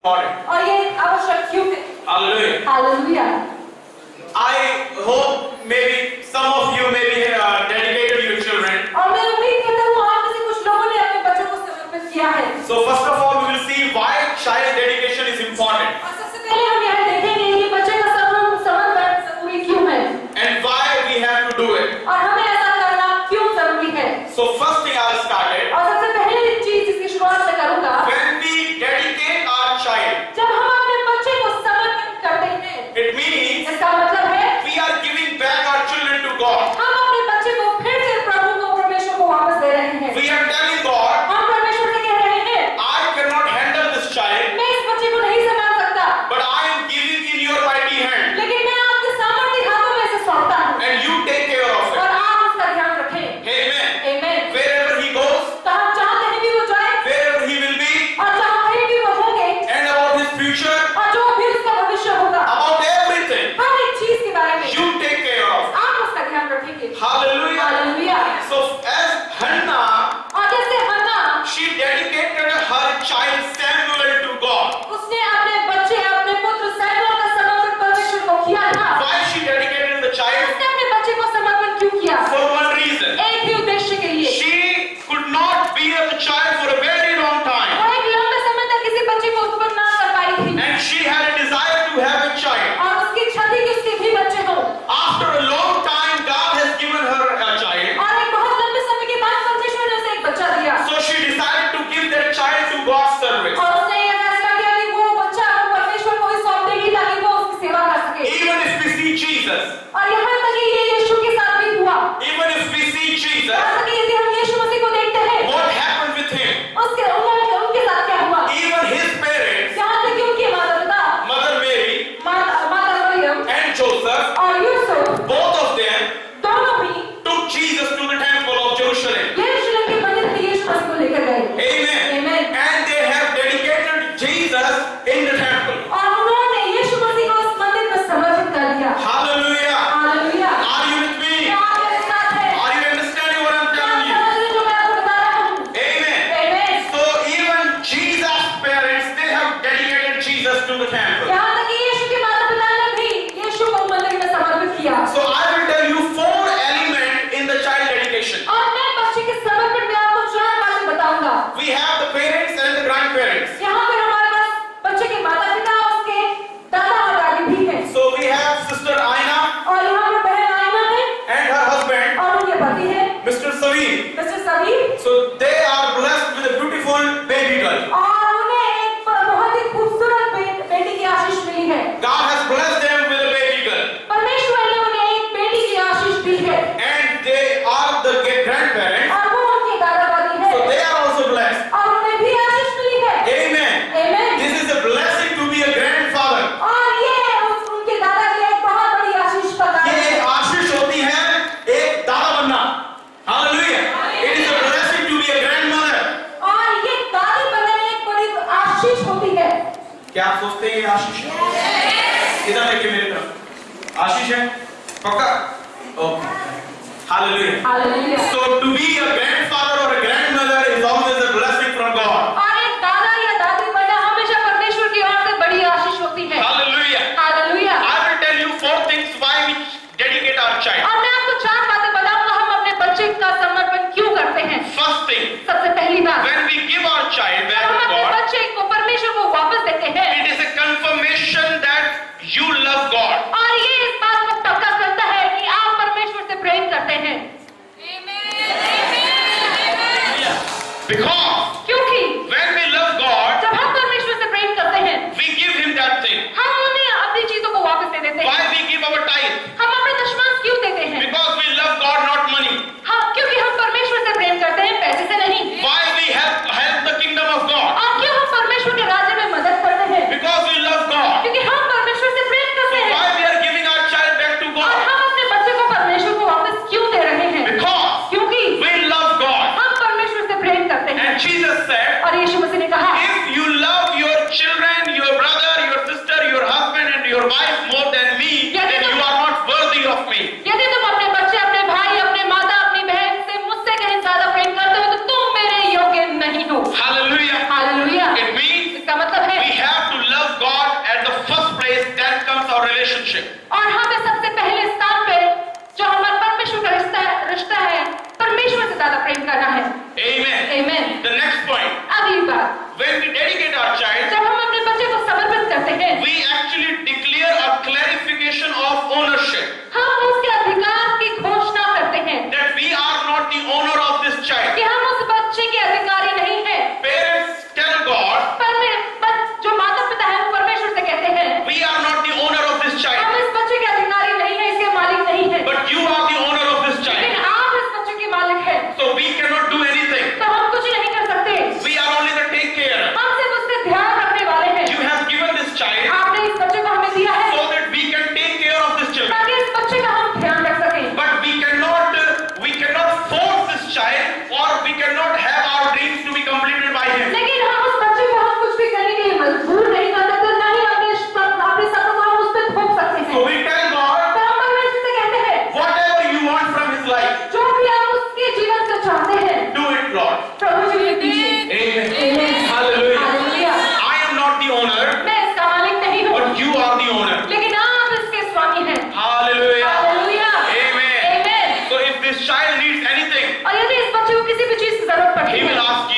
और ये आवश्यक क्यों है? Hallelujah. Hallelujah. I hope maybe some of you maybe dedicated your children. और मैं उम्मीद करता हूँ आप में से कुछ लोगों ने अपने बच्चों को समर्पित किया है। So first of all, we will see why child dedication is important और सबसे पहले हम यह देखेंगे कि बच्चे का समर्पण जरूरी क्यों है and why we have to do it. और हमें ऐसा करना क्यों जरूरी है। So first thing I'll start it. और सबसे पहली चीज जिसकी शुरुआत मैं करूंगा, When we dedicate our child, जब हम अपने बच्चे को समर्पित करते हैं, it means इसका मतलब है we are giving back our children to God. हम अपने बच्चे को फिर से प्रभु को, परमेश्वर को वापस दे रहे हैं। We are telling God, हम परमेश्वर से कह रहे हैं, I cannot handle this child, मैं इस बच्चे को नहीं संभाल सकता, but I am giving in your mighty hand, लेकिन मैं आपके सामर्थ्य हाथों में इसे सौंपता हूँ and you take care of it. और आप उसका ध्यान रखें। Amen. आमीन। Wherever he goes, तो हम चाहते हैं कि वो जाए wherever he will be, और जहाँ कहीं भी वो होंगे and about his future, और जो भी उसका भविष्य होगा, about everything, हर एक चीज के बारे में you take care of. आप उसका ध्यान रखेंगे। Hallelujah. Hallelujah. So as Hannah, और जैसे हन्ना, she dedicated her child Samuel to God. उसने अपने बच्चे, अपने पुत्र सैमुअल का समर्पण परमेश्वर को किया था। Why she dedicated the child? उसने अपने बच्चे को समर्पण क्यों किया? For one reason. एक ही उद्देश्य के लिए। She could not bear the child for a very long time, वो एक लंबे समय तक किसी बच्चे को उत्पन्न ना कर पाई थी and she had a desire to have a child. और उसकी इच्छा थी कि उसके भी बच्चे हों। After a long time, God has given her a child. और एक बहुत लंबे समय के बाद परमेश्वर ने उसे एक बच्चा दिया So she decided to give that child to God's service. और उसने ये फैसला किया कि वो बच्चा वो परमेश्वर को ही सौंप देगी ताकि वो उसकी सेवा कर सके। Even if we see Jesus, और यहाँ तक कि ये यीशु के साथ भी हुआ। even if we see Jesus, यहाँ तक कि यदि हम यीशु मसीह को देखते हैं, what happened with him? उनके साथ क्या हुआ? Even his parents, यहाँ तक कि उनके माता-पिता, Mother Mary माता मरियम and Joseph, और यूसुफ, both of them दोनों भी took Jesus to the temple of Jerusalem. यरूशलेम के मंदिर में यीशु मसीह को लेकर गए। Amen. आमीन। And they have dedicated Jesus in the temple. और उन्होंने यीशु मसीह को उस मंदिर में समर्पित कर दिया। Hallelujah. Hallelujah. Are you with me? क्या आप मेरे साथ हैं? Are you understanding what I'm क्या आप telling you? समझ रहे हैं जो मैं आपको बता रहा हूँ? Amen. आमीन। So even Jesus' parents, they have dedicated Jesus to the temple. यहाँ तक कि यीशु के माता-पिता ने भी यीशु को मंदिर में समर्पित किया। So I will tell you 4 elements in the child dedication. और मैं बच्चे के समर्पण में आपको 4 बातें बताऊंगा। We have the parents and the grandparents. यहाँ पर हमारे पास बच्चे के माता-पिता और उसके दादा और दादी भी हैं। So we have Sister Aina और यहाँ पर बहन आइना है and her husband, और उनके पति हैं Mr. Savir. Mister Sabir, So they are blessed with a beautiful baby girl. और उन्हें एक बहुत ही खूबसूरत बेटी की आशीष मिली है। God has blessed them with a baby girl. परमेश्वर ने उन्हें एक बेटी की आशीष दी है And they are the grandparents. और वो उनके दादा दादी है So they are also blessed. और उन्हें भी आशीष मिली है। Amen. आमीन। This is a blessing to be a grandfather. और ये उनके दादा के लिए एक बहुत बड़ी आशीष का कार्य ये है। एक आशीष होती है एक दादा बनना. Hallelujah. It is a blessing to be a grandmother. और ये दादी बनने में एक बड़ी आशीष होती है। क्या आप सोचते हैं ये आशीष है? इधर देखिए मेरी तरफ. आशीष है? पक्का? Okay. Hallelujah. Hallelujah. So to be a grandfather or a grandmother is always a blessing from God. और एक दादा या दादी बनना हमेशा परमेश्वर की ओर से बड़ी आशीष होती है। Hallelujah. Hallelujah. I will tell you 4 things why we dedicate our child. और मैं आपको 4 बातें बताऊंगा हम अपने बच्चे का समर्पण क्यों करते हैं। First thing, सबसे पहली बात, when we give our child back हम to अपने God, बच्चे को परमेश्वर को वापस देते हैं it is a confirmation that you love God. और ये इस बात को पक्का करता है कि आप परमेश्वर से प्रेम करते हैं। Because क्योंकि when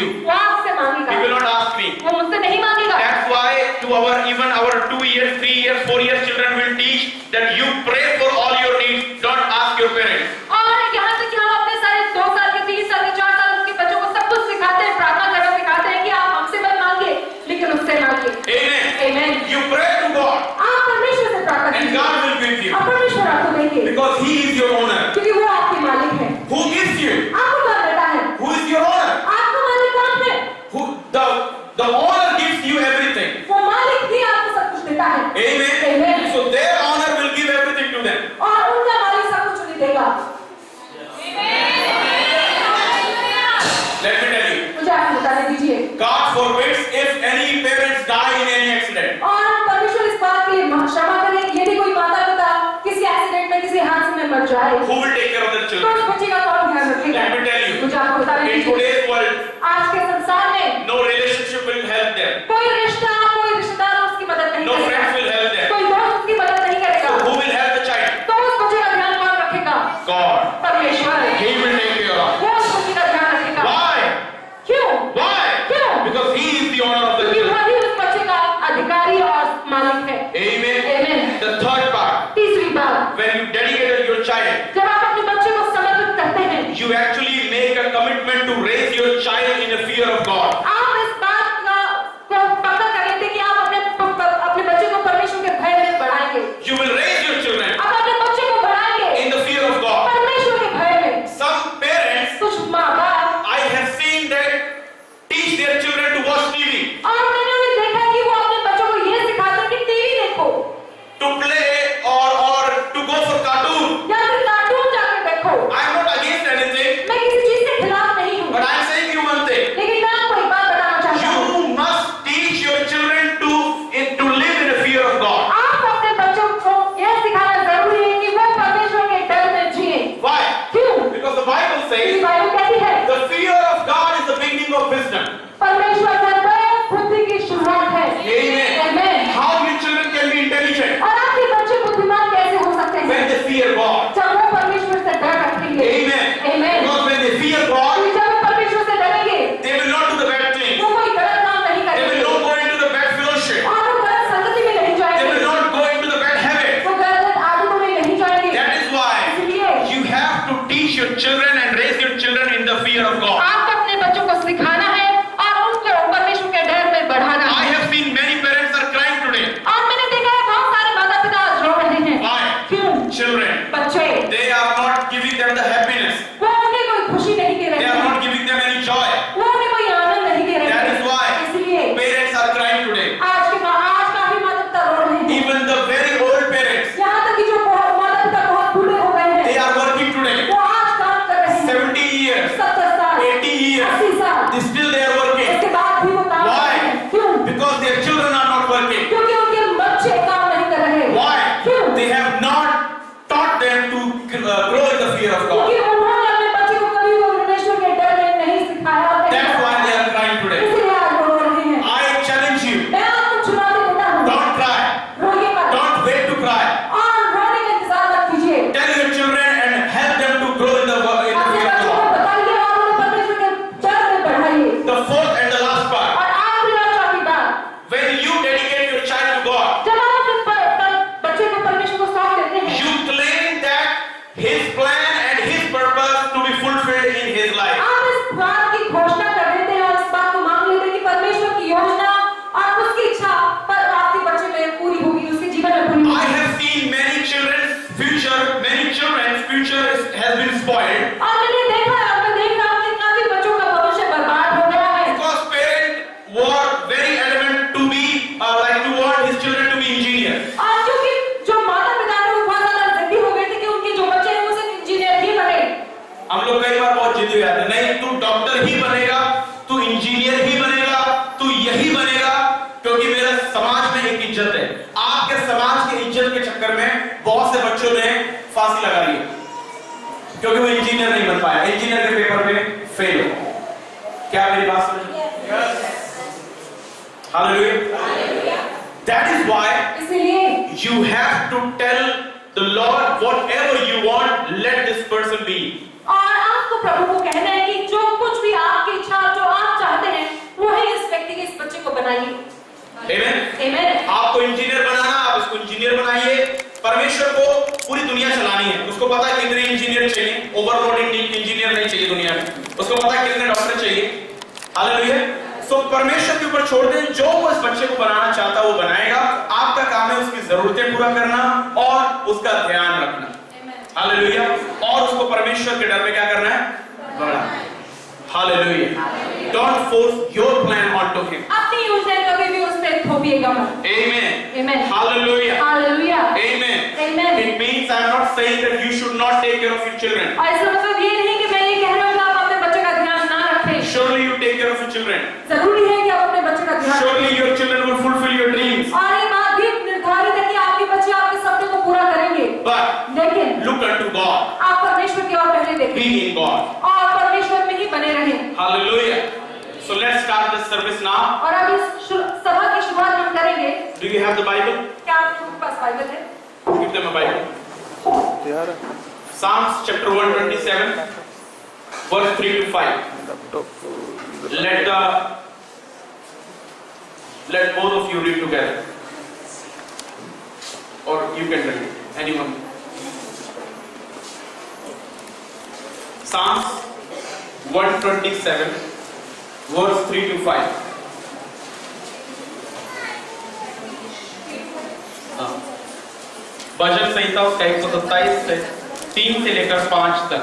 you. वो आपसे He मांगेगा, will not ask me. वो मुझसे नहीं मांगेगा। That's why to our 2 years, 3 years, 4 years children will teach that you pray for all your needs. Don't ask your parents. और यहाँ तक कि हम अपने सारे 2 साल के, 3 साल के, 4 साल के बच्चों को सब कुछ सिखाते हैं, प्रार्थना करना सिखाते हैं कि आप हमसे मत मांगे, लेकिन उससे मांगे। Amen. Amen. You pray to God, आप परमेश्वर से प्रार्थना and कीजिए, God will give you, आप परमेश्वर आपको देंगे, because He is your owner. क्योंकि वो आपके मालिक हैं। Who gives you? आपको कौन देता है? Who is your owner? आपका मालिक कौन है? Who the owner gives you everything. वो मालिक ही आपको सब कुछ देता है। Amen. Amen. So their owner will give everything to them. और उनका मालिक सब कुछ उन्हें देगा। Let me tell you. मुझे आपको बताने दीजिए। God forbids if any parents die in any accident. और हम परमेश्वर इस बात के लिए क्षमा करें, यदि कोई माता पिता किसी एक्सीडेंट में, किसी हादसे में मर जाए, Who will take care of their तो children? उस बच्चे का कौन ध्यान रखेगा? Let me tell you. मुझे आपको बताने In दीजिए। today's world, आज के संसार में no relationship will help them. कोई रिश्तेदार उसकी मदद नहीं No friends करेगा, will help them. कोई दोस्त उसकी मदद नहीं So करेगा, who will help the child? तो उस बच्चे का ध्यान कौन रखेगा? God. परमेश्वर। He will take care of. वो उस बच्चे का ध्यान रखेगा। Why? क्यों? Why? क्यों? Because He is the owner of the क्योंकि children. वही उस बच्चे का अधिकारी और मालिक है। Amen. Amen. The third part, तीसरी बात, when you dedicated your child, जब आप अपने बच्चे को समर्पित करते हैं, you actually make a commitment to raise your child in a fear of God. आप इस बात को पक्का कर लेते हैं कि आप अपने बच्चे को परमेश्वर के भय में बढ़ाएंगे। You will raise your children आप अपने बच्चे को बढ़ाएंगे in the fear of God. परमेश्वर के भय में। Some parents, कुछ माँ बाप, I have seen that teach their children to watch TV, और मैंने भी देखा कि वो अपने बच्चों को ये सिखाते हैं कि टीवी देखो to play or to go for cartoon. या फिर कार्टून जाकर देखो। I am not against anything, मैं किसी चीज के खिलाफ नहीं हूँ, but I am saying you one thing. लेकिन मैं आपको एक बात बताना चाहता हूँ। You must teach your children to live in a fear of God. आप अपने बच्चों को यह सिखाना जरूरी है कि वो परमेश्वर के डर में जिए। Why? क्यों? Because the Bible says Bible कहती है the fear of God is the beginning of wisdom. परमेश्वर का डर बुद्धि की शुरुआत है। Amen. Amen. How your children can be intelligent और आपके बच्चे बुद्धिमान कैसे हो सकते हैं? when they fear God. जब वो परमेश्वर से डर रखेंगे। Amen. Amen. Because when they fear God, जब वो परमेश्वर से डरेंगे, they will not do the bad thing. वो कोई गलत काम नहीं They will करेंगे, not go into the bad fellowship. और वो गलत संगति में नहीं They जाएंगे, will not go into the bad habit. वो गलत आदतों में नहीं जाएंगे। That is why इसलिए you have to teach your children and raise your children in the fear of God. आपको अपने बच्चों को सिखाना है और उनको परमेश्वर के डर में बढ़ाना I है। have seen many parents are crying today. और मैंने देखा है बहुत सारे माता पिता आज रो रहे हैं। Why? क्यों? Children, बच्चे, they are not giving them the happiness. वो उन्हें कोई खुशी नहीं दे They रहे are हैं, not giving them any joy. वो उन्हें कोई आनंद नहीं दे रहे That हैं। is why इसलिए parents are crying today. आज काफी माता पिता रो रहे हैं। Even the very old parents, यहाँ तक कि जो माता पिता बहुत बूढ़े हो गए हैं, they are working today. वो आज काम कर रहे हैं। 70 years, 70 साल, 80 years, 80 साल, still they are working. इसके बाद भी वो काम कर रहे हैं। Why? क्यों? Because their children are not working. क्योंकि उनके बच्चे काम नहीं कर रहे। Why? क्यों? They have not taught them to grow in the fear of God. क्योंकि उन्होंने अपने बच्चे को कभी भी परमेश्वर के डर में नहीं सिखाया और नहीं That's why सिखाया। they are crying today. इसलिए आज वो रो रहे हैं। I challenge you, मैं आपको चुनौती देता हूँ, don't cry. रोइए मत Don't wait to cry. और रोने का इंतजार मत कीजिए। Tell your children and help them to grow in the अपने fear of बच्चों को God. बताइए और उन्हें परमेश्वर के डर में बढ़ाइए। The fourth and the last part, और आखिरी और चौथी बात, when you dedicate your child to God, जब आप अपने बच्चे को परमेश्वर को सौंप देते हैं, you claim that His plan and His purpose to be fulfilled in His life. आप इस बात की घोषणा कर देते हैं और इस बात को मांग लेते हैं कि परमेश्वर की योजना और उसकी इच्छा पर आपके बच्चे में पूरी होगी, उसके जीवन में पूरी I होगी। have seen many children's future has been spoiled और मैंने देखा है, मैं देख रहा हूँ कि काफी बच्चों का भविष्य बर्बाद हो गया है, because parents were very adamant to be to want his children to be engineers. और क्योंकि जो माता पिता थे वो बहुत ज्यादा जिद्दी हो गए थे कि उनके जो बच्चे हैं वो सिर्फ इंजीनियर ही बने। हम लोग कई बार बहुत जिद्दी हो जाते हैं, नहीं तू डॉक्टर ही बनेगा, तू इंजीनियर ही बनेगा, तू यही बनेगा, क्योंकि मेरे समाज में एक इज्जत है। आपके समाज की इज्जत के चक्कर में बहुत से बच्चों ने फांसी लगा ली क्योंकि वो इंजीनियर नहीं बन पाया, इंजीनियर के पेपर में फेल हो। क्या मेरी बात समझ? हालेलुया। That is why इसलिए you have to tell the Lord whatever you want, let this person be. और आपको प्रभु को कहना है कि जो कुछ भी आपकी इच्छा, जो आप चाहते बनाइए। Amen? Amen. आपको इंजीनियर बनाना, आप इसको इंजीनियर बनाइए। परमेश्वर को पूरी दुनिया चलानी है, उसको पता है कितने इंजीनियर चाहिए, ओवरलोडेड इंजीनियर नहीं चाहिए दुनिया में, उसको पता है कितने डॉक्टर चाहिए। हालेलुया। सो परमेश्वर के ऊपर छोड़ दें, जो वो इस बच्चे को बनाना चाहता है वो बनाएगा। आपका काम है उसकी जरूरतें पूरा करना और उसका ध्यान रखना। हालेलुया। और उसको परमेश्वर के डर में क्या करना है? बढ़ाना। Hallelujah. Don't force your plan on him. अपनी योजना कभी भी उस पे थोपिएगा मत। Amen. Amen. Hallelujah. Hallelujah. Amen. Amen. It means I am not saying that you should not take care of your children. और इसका मतलब ये नहीं कि मैं ये कह रहा हूँ कि आप अपने बच्चे का ध्यान ना रखें। Surely you take care of your children. जरूरी है कि आप अपने बच्चे का ध्यान Surely your children will fulfill your dreams. और ये बात भी निर्धारित है कि आपके बच्चे आपके सपने को पूरा करेंगे। But लेकिन look unto God. आप परमेश्वर की ओर पहले Be देखें in God. और परमेश्वर में ही बने रहें। Hallelujah. So let's start this service now. और अब इस सभा की शुरुआत हम करेंगे। Do you have the Bible? क्या आपके पास बाइबल है? Give them a Bible. Psalms chapter 127, verse 3 to 5. Let both of you read together, or you can read it. Anyone. Psalms 127, verse 3 to 5. भजन संहिता उसका 127 से 3 से लेकर 5 तक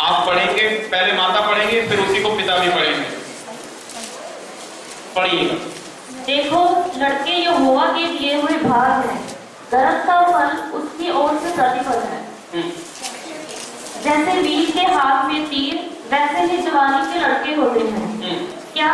आप पढ़ेंगे। पहले माता पढ़ेंगे, फिर उसी को पिता भी पढ़ेंगे। पढ़िएगा। देखो, लड़के यहोवा के दिए हुए भाग हैं, गर्भ का फल उसकी ओर से प्रतिफल है। जैसे वीर के हाथ में तीर, वैसे ही जवानी के लड़के होते हैं। क्या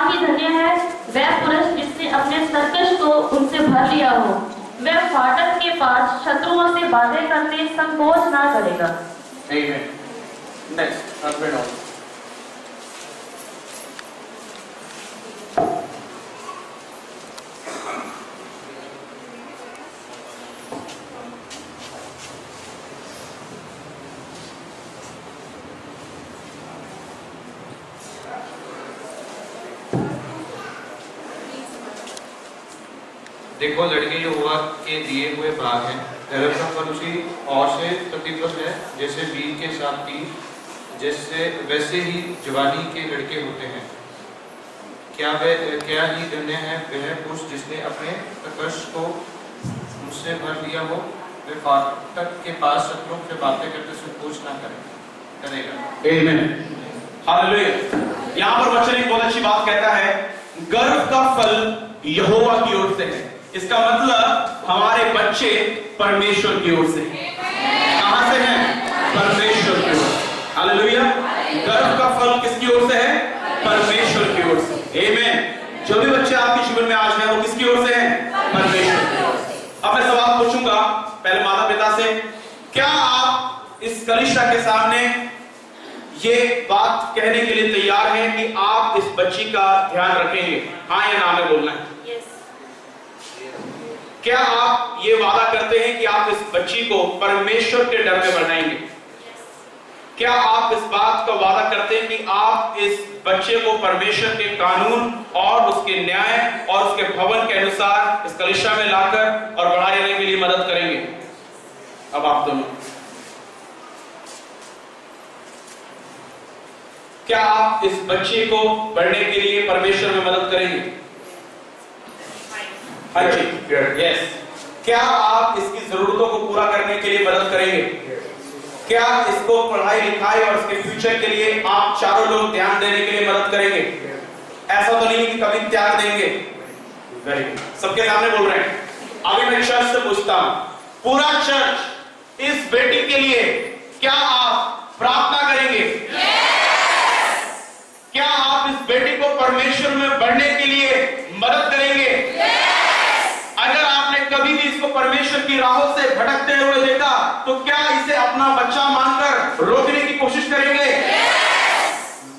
ही धन्य है वह पुरुष जिसने अपने सरकश को उनसे भर लिया हो। वह फाटक के पास शत्रुओं से बातें करते संकोच ना करेगा। Amen. Next, husband on. देखो, लड़के यहोवा के दिए हुए भाग हैं, गर्भ का फल उसी और से प्रतिफल है। जैसे वीर के साथ तीर, जैसे वैसे ही जवानी के लड़के होते हैं। क्या ही धन्य है वह पुरुष जिसने अपने सरकश को मुझसे भर लिया हो। वह फाटक के पास शत्रुओं से बातें करते संकोच ना करेगा। Amen. Hallelujah. यहाँ पर वचन एक बहुत अच्छी बात कहता है, गर्भ का फल यहोवा की ओर से है। इसका मतलब हमारे बच्चे परमेश्वर की ओर से हैं। कहां से हैं? परमेश्वर की ओर। हालेलुया। गर्भ का फल किसकी ओर से है? परमेश्वर की ओर से। आमीन। जो भी बच्चे आपके जीवन में आज हैं वो किसकी ओर से हैं? परमेश्वर की ओर से। अब मैं सवाल पूछूंगा पहले माता पिता से, क्या आप इस कलीसिया के सामने ये बात कहने के लिए तैयार हैं कि आप इस बच्ची का ध्यान रखेंगे? हाँ या ना में बोलना है। क्या आप ये वादा करते हैं कि आप इस बच्ची को परमेश्वर के डर में बढ़ाएंगे? क्या आप इस बात का वादा करते हैं कि आप इस बच्चे को परमेश्वर के कानून और उसके न्याय और उसके भवन के अनुसार इस कलीसिया में लाकर और बढ़ाए रहने के लिए मदद करेंगे? अब आप दोनों, क्या आप इस बच्चे को बढ़ने के लिए परमेश्वर में मदद करेंगे? हाँ जी, यस। क्या आप इसकी जरूरतों को पूरा करने के लिए मदद करेंगे? क्या इसको पढ़ाई लिखाई और इसके फ्यूचर के लिए आप चारों लोग ध्यान देने के लिए मदद करेंगे? ऐसा तो नहीं कि कभी त्याग देंगे। वेरी गुड, सबके सामने बोल रहे हैं। अभी मैं चर्च से पूछता हूं, पूरा चर्च इस बेटी के लिए क्या आप प्रार्थना करेंगे? क्या आप इस बेटी को परमेश्वर में बढ़ने के लिए मदद करेंगे? अगर आपने कभी भी इसको परमेश्वर की राहों से भटकते हुए देखा तो क्या इसे अपना बच्चा मानकर रोकने की कोशिश करेंगे?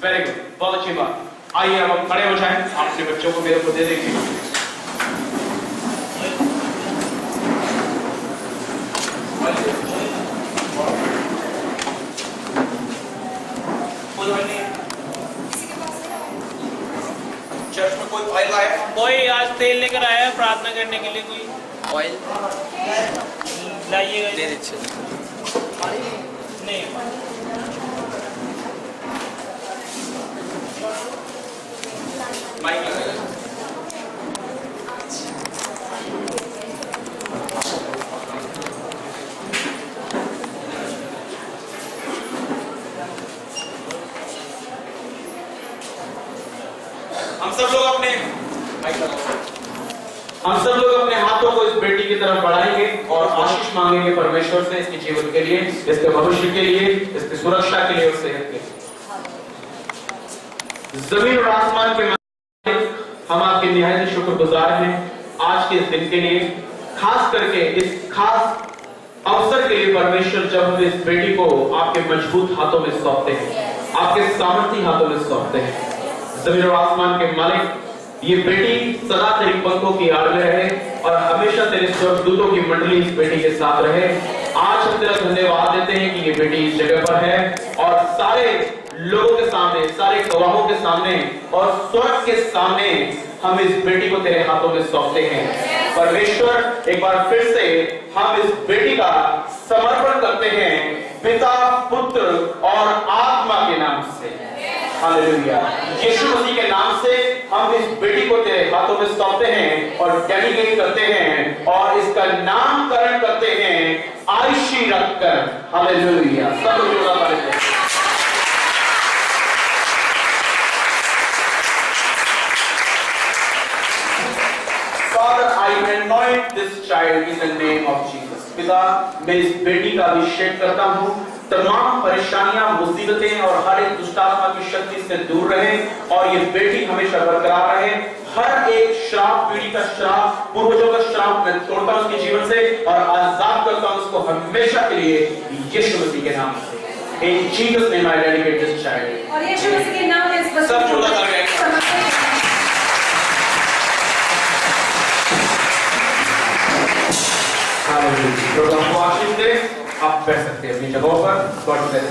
वेरी गुड, बहुत अच्छी बात। आइए अब हम खड़े हो जाएं, अपने बच्चों को मेरे को दे देंगे। कोई आज तेल लेकर आया है प्रार्थना करने के लिए? कोई ऑयल लाइएगा। दे दीजिए। नहीं माइक लगाइए। हम सब लोग अपने हाथों को इस बेटी की तरफ बढ़ाएंगे और आशीष मांगेंगे परमेश्वर से इसके जीवन के लिए, इसके भविष्य के लिए, इसकी सुरक्षा के लिए और सेहत के लिए। जमीन और आसमान के मालिक, हम आपके निहायत शुक्रगुजार हैं आज के इस दिन के लिए, खास करके इस खास अवसर के लिए परमेश्वर, जब हम इस बेटी को आपके मजबूत हाथों में सौंपते हैं, आपके सामर्थी हाथों में सौंपते हैं। जमीन और आसमान के मालिक, ये बेटी सदा तेरी पंखों की आड़ में रहे और हमेशा तेरे स्वर्गदूतों की मंडली इस बेटी के साथ रहे। आज हम तेरा धन्यवाद देते हैं कि ये बेटी इस जगह पर है और सारे लोगों के सामने, सारे गवाहों के सामने और स्वर्ग के सामने हम इस बेटी को तेरे हाथों में सौंपते हैं। परमेश्वर, एक बार फिर से हम इस बेटी का समर्पण करते हैं पिता, पुत्र और आत्मा के नाम से। हालेलुया। यीशु मसीह के नाम से हम इस बेटी को तेरे हाथों में सौंपते हैं और डेडिकेट करते हैं और इसका नामकरण करते हैं आयुषी रखकर। हालेलुया। सब लोग जोरदार ताली दें। Father, I anoint this child in the name of Jesus. पिता, मैं इस बेटी का अभिषेक करता हूँ, तमाम परेशानियां, मुसीबतें और हर एक दुष्टात्मा की शक्ति से दूर रहे और ये बेटी हमेशा बरकरार रहे। हर एक श्राप, पीढ़ी का श्राप, पूर्वजों का श्राप मैं तोड़ता हूँ उसके जीवन से और आजाद करता हूँ उसको हमेशा के लिए यीशु मसीह के नाम से। In Jesus' name I dedicate this child. और यीशु मसीह के नाम में इस बच्चे सब को जोड़ा कर गए। समर्पित करते हैं। हालेलुया। तो आपको आशीष दे, आप बैठ सकते हैं अपनी जगहों पर। God bless.